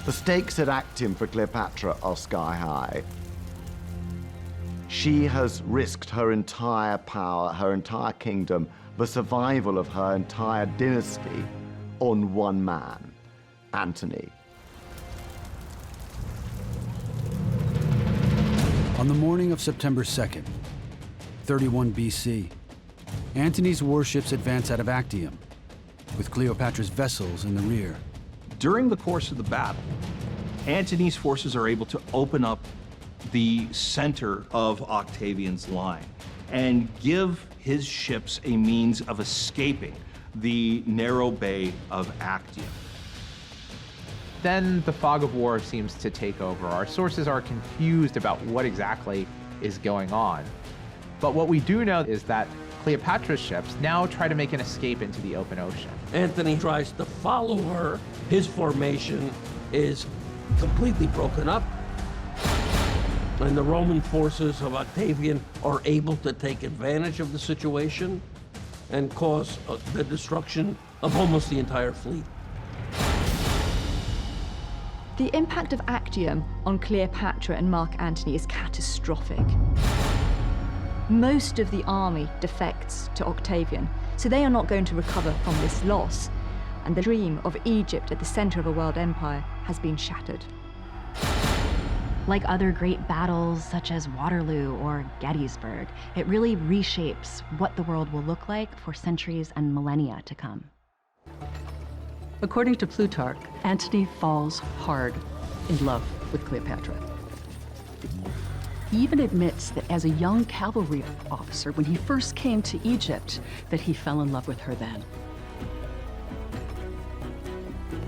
The stakes at Actium for Cleopatra are sky high. She has risked her entire power, her entire kingdom, the survival of her entire dynasty on one man, Antony. On the morning of September 2nd, 31 BC, Antony's warships advance out of Actium, with Cleopatra's vessels in the rear. During the course of the battle, Antony's forces are able to open up the center of Octavian's line and give his ships a means of escaping the narrow bay of Actium. Then the fog of war seems to take over. Our sources are confused about what exactly is going on. But what we do know is that Cleopatra's ships now try to make an escape into the open ocean. Antony tries to follow her. His formation is completely broken up, and the Roman forces of Octavian are able to take advantage of the situation and cause the destruction of almost the entire fleet. The impact of Actium on Cleopatra and Mark Antony is catastrophic. Most of the army defects to Octavian, so they are not going to recover from this loss, and the dream of Egypt at the center of a world empire has been shattered. Like other great battles such as Waterloo or Gettysburg, it really reshapes what the world will look like for centuries and millennia to come. According to Plutarch, Antony falls hard in love with Cleopatra. He even admits that as a young cavalry officer, when he first came to Egypt, that he fell in love with her then.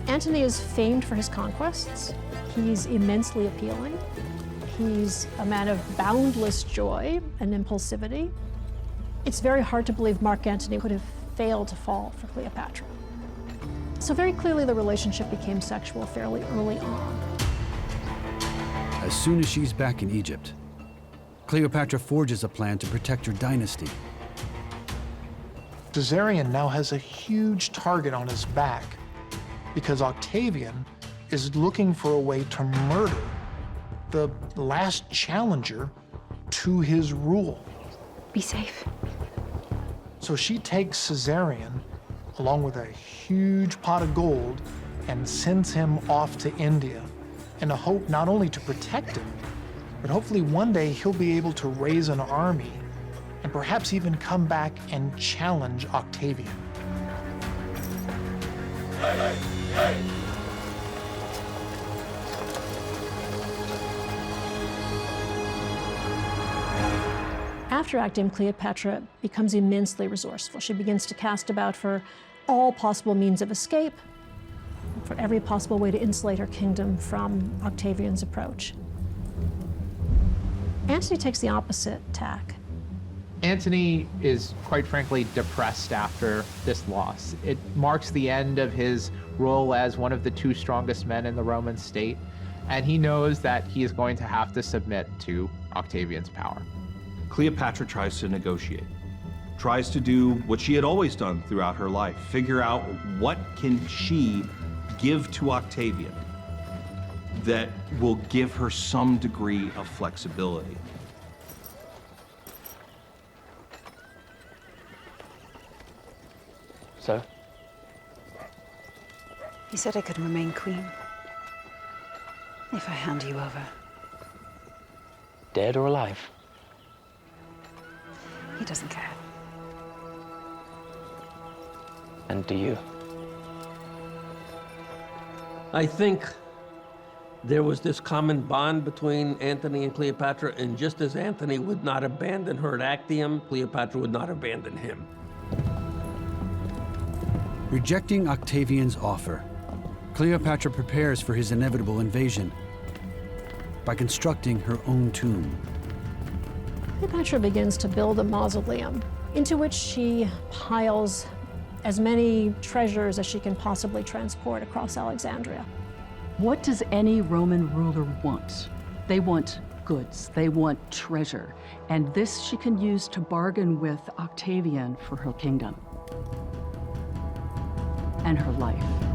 Antony is famed for his conquests. He's immensely appealing. He's a man of boundless joy and impulsivity. It's very hard to believe Mark Antony could have failed to fall for Cleopatra. So very clearly the relationship became sexual fairly early on. As soon as she's back in Egypt, Cleopatra forges a plan to protect her dynasty. Caesarion now has a huge target on his back because Octavian is looking for a way to murder the last challenger to his rule. Be safe. So she takes Caesarion along with a huge pot of gold and sends him off to India in a hope not only to protect him, but hopefully one day he'll be able to raise an army and perhaps even come back and challenge Octavian. After Actium, Cleopatra becomes immensely resourceful. She begins to cast about for all possible means of escape, for every possible way to insulate her kingdom from Octavian's approach. Antony takes the opposite tack. Antony is, quite frankly, depressed after this loss. It marks the end of his role as one of the two strongest men in the Roman state, and he knows that he is going to have to submit to Octavian's power. Cleopatra tries to negotiate, tries to do what she had always done throughout her life, figure out what can she give to Octavian that will give her some degree of flexibility. So? He said I could remain queen if I hand you over. Dead or alive? He doesn't care. And do you? I think there was this common bond between Antony and Cleopatra, and just as Antony would not abandon her at Actium, Cleopatra would not abandon him. Rejecting Octavian's offer, Cleopatra prepares for his inevitable invasion by constructing her own tomb. Cleopatra begins to build a mausoleum into which she piles as many treasures as she can possibly transport across Alexandria. What does any Roman ruler want? They want goods, they want treasure, and this she can use to bargain with Octavian for her kingdom and her life.